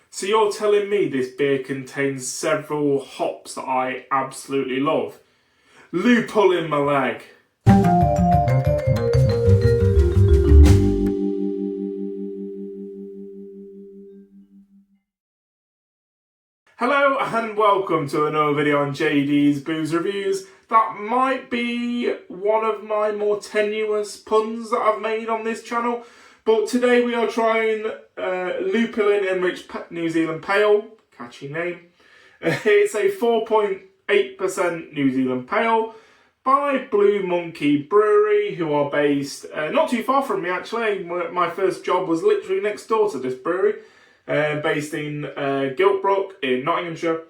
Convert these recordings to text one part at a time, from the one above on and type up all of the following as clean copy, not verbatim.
So you're telling me this beer contains several hops that I absolutely love? Lupulin, my leg. Hello and welcome to another video on JD's Booze Reviews. That might be one of my more tenuous puns that I've made on this channel, but today we are trying Lupulin Enriched New Zealand Pale, catchy name. It's a 4.8% New Zealand Pale by Blue Monkey Brewery, who are based not too far from me actually. My first job was literally next door to this brewery. Based in Giltbrook in Nottinghamshire.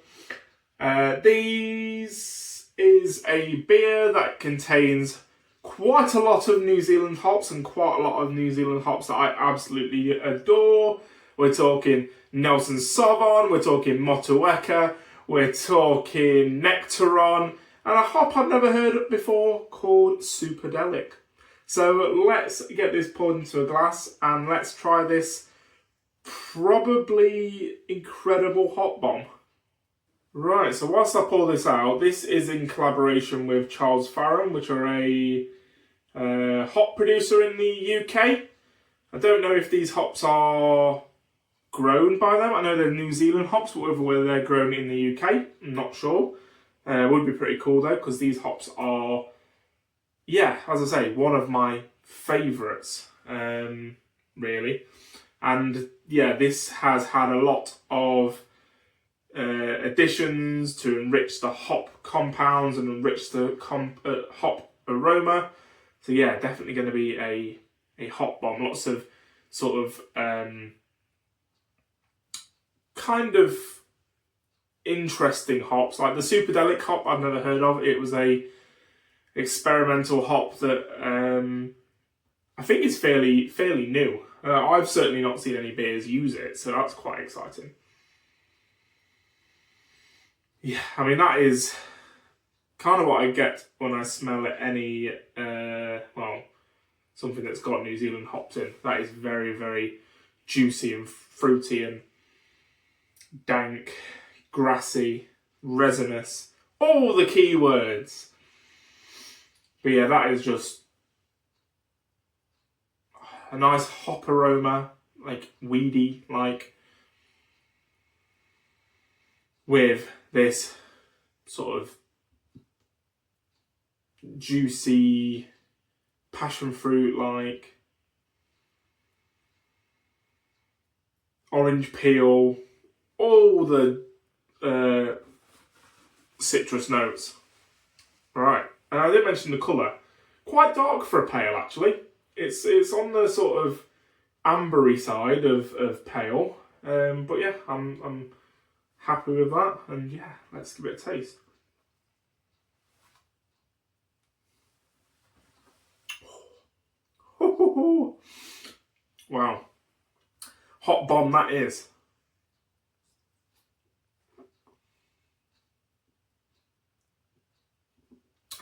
This is a beer that contains quite a lot of New Zealand hops and quite a lot of New Zealand hops that I absolutely adore. We're talking Nelson Sauvin, we're talking Motueka, we're talking Nectaron, and a hop I've never heard of before called Superdelic. So let's get this poured into a glass and let's try this probably incredible hop bomb. Right, so whilst I pour this out, this is in collaboration with Charles Farron, which are a hop producer in the UK. I don't know if these hops are grown by them. I know they're New Zealand hops, but whether they're grown in the UK, I'm not sure. Would be pretty cool though, because these hops are, yeah, as I say, one of my favourites, really. And yeah, this has had a lot of additions to enrich the hop compounds and enrich the hop aroma. So yeah, definitely going to be a hop bomb. Lots of sort of kind of interesting hops, like the Superdelic hop I've never heard of. It was a experimental hop that I think is fairly new. I've certainly not seen any beers use it, so that's quite exciting. Yeah, I mean, that is kind of what I get when I smell any, well, something that's got New Zealand hops in. That is very, very juicy and fruity and dank, grassy, resinous, all the key words. But yeah, that is just a nice hop aroma, like weedy, like, with this sort of juicy passion fruit, like orange peel, all the citrus notes. Right, and I did mention the colour. Quite dark for a pale, actually. It's on the sort of ambery side of pale, but yeah, I'm happy with that, and yeah, let's give it a taste. Wow, hot bomb that is.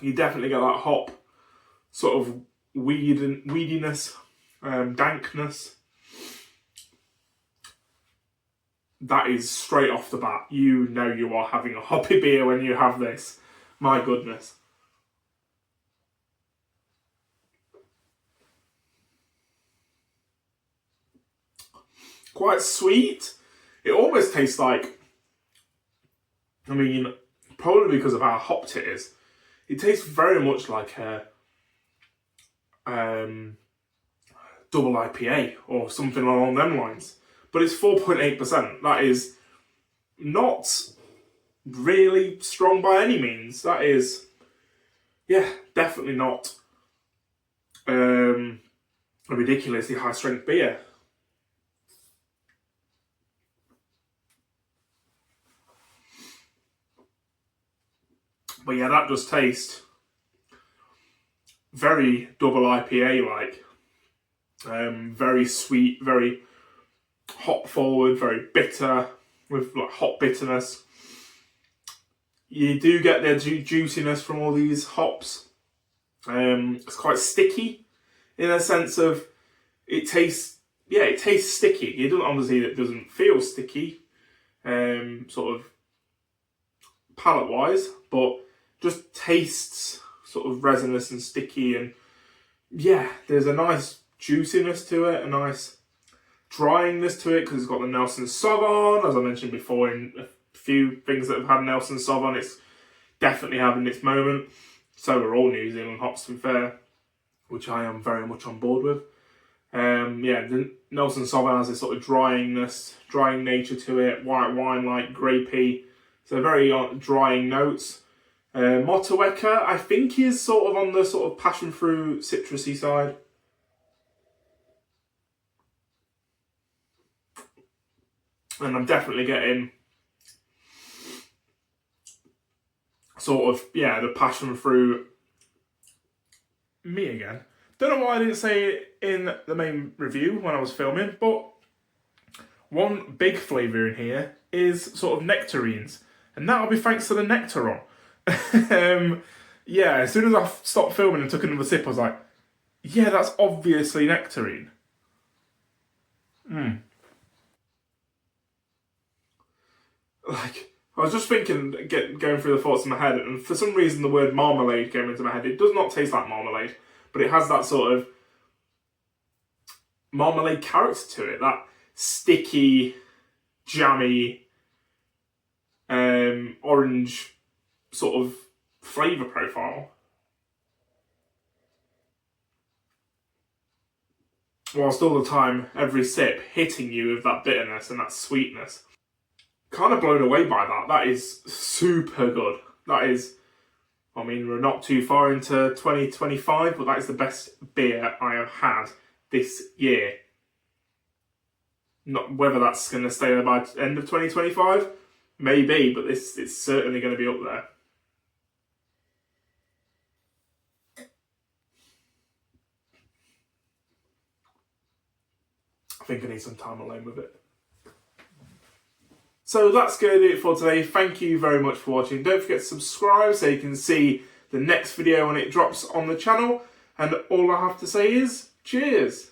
You definitely get that hop sort of weediness, dankness. That is straight off the bat. You know you are having a hoppy beer when you have this. My goodness. Quite sweet. It almost tastes like, I mean, probably because of how hopped it is, it tastes very much like a double IPA or something along them lines. But it's 4.8%. That is not really strong by any means. That is, yeah, definitely not a ridiculously high strength beer. But yeah, that does taste very double IPA like. Very sweet, very hop forward, very bitter, with like hop bitterness. You do get the juiciness from all these hops. It's quite sticky in a sense of it tastes sticky. It doesn't, obviously, it doesn't feel sticky, sort of palate wise, but just tastes sort of resinous and sticky, and yeah, there's a nice juiciness to it, a nice dryingness to it, because it's got the Nelson Sauvin, as I mentioned before in a few things that have had Nelson Sauvin. It's definitely having its moment. So are all New Zealand hops, to be fair, which I am very much on board with. Yeah, the Nelson Sauvin has this sort of drying nature to it, white wine-like, grapey, so very drying notes. Motueka, I think, is sort of on the sort of passion fruit, citrusy side. And I'm definitely getting sort of, yeah, the passion fruit. Me again. Don't know why I didn't say it in the main review when I was filming, but one big flavour in here is sort of nectarines. And that'll be thanks to the Nectaron. Yeah, as soon as I stopped filming and took another sip, I was like, yeah, that's obviously nectarine. Like, I was just thinking, going through the thoughts in my head, and for some reason the word marmalade came into my head. It does not taste like marmalade, but it has that sort of marmalade character to it, that sticky, jammy, orange sort of flavour profile. Whilst all the time, every sip hitting you with that bitterness and that sweetness. Kind of blown away by that. That is super good. That is, I mean, we're not too far into 2025, but that is the best beer I have had this year. Not whether that's going to stay there by the end of 2025, maybe, but it's certainly going to be up there. I think I need some time alone with it. So that's going to do it for today. Thank you very much for watching. Don't forget to subscribe so you can see the next video when it drops on the channel. And all I have to say is, cheers!